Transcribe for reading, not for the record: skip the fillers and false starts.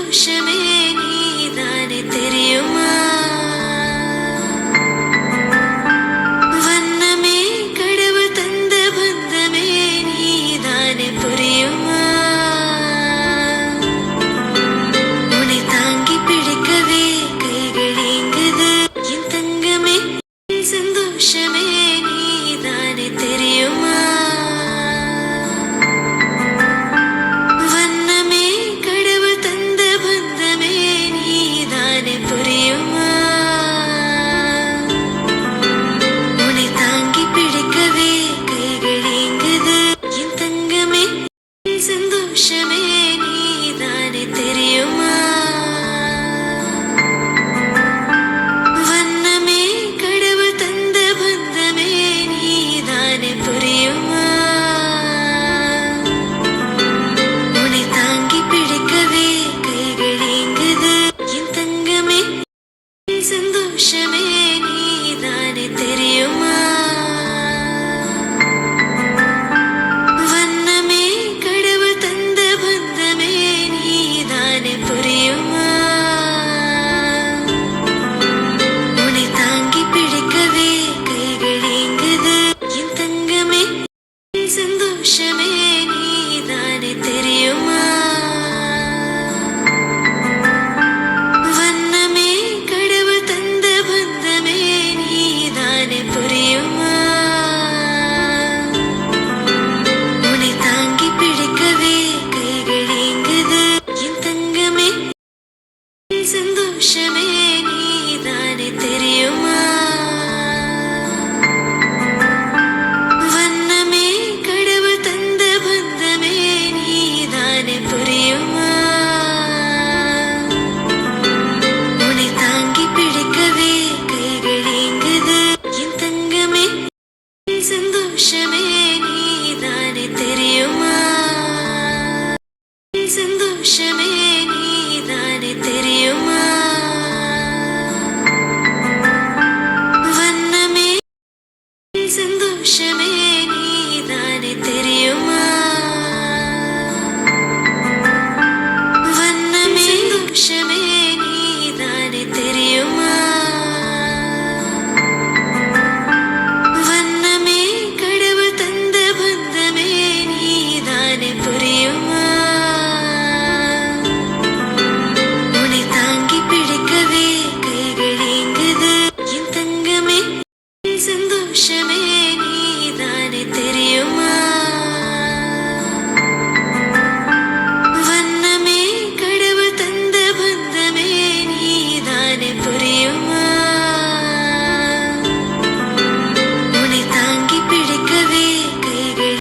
சந்தோஷமே நீதானே தெரியுமா? வண்ணமே கடவுள் தந்த பந்தமே நீதானே புரியுமா? உன்னை தாங்கி பிடிக்கவே கைகள் ஏங்குது என் தங்கமே. சந்தோஷமே நீதானே தெரியுமா? புரியுமா? உன்னை தாங்கி பிடிக்கவே கைகள் ஏங்குது என் தங்கமே. சந்தோஷமே நீதானே தெரியுமா? வண்ணமே கடவுள் தந்த பந்தமே நீதானே புரியுமா? உன்னை தாங்கி பிடிக்கவே கைகள் ஏங்குது என் தங்கமே. சந்தோஷமே நீதானே தெரியுமா? வண்ணமே கடவுள் தந்த பந்தமே நீதானே புரியுமா? உன்னை தாங்கி பிடிக்கவே கைகள் ஏங்குது என் தங்கமே. சந்தோஷமே நீதானே தெரியுமா? புரியுமா? உன்னை தாங்கி பிடிக்கவே கைகள் ஏங்குது என் தங்கமே. சந்தோஷமே நீதானே தெரியுமா? வண்ணமே கடவுள் தந்த பந்தமே நீதானே புரியுமா? உன்னை தாங்கி பிடிக்கவே கைகள் ஏங்குது என் தங்கமே. சந்தோஷமே நீதானே தெரியுமா? சந்தோஷமே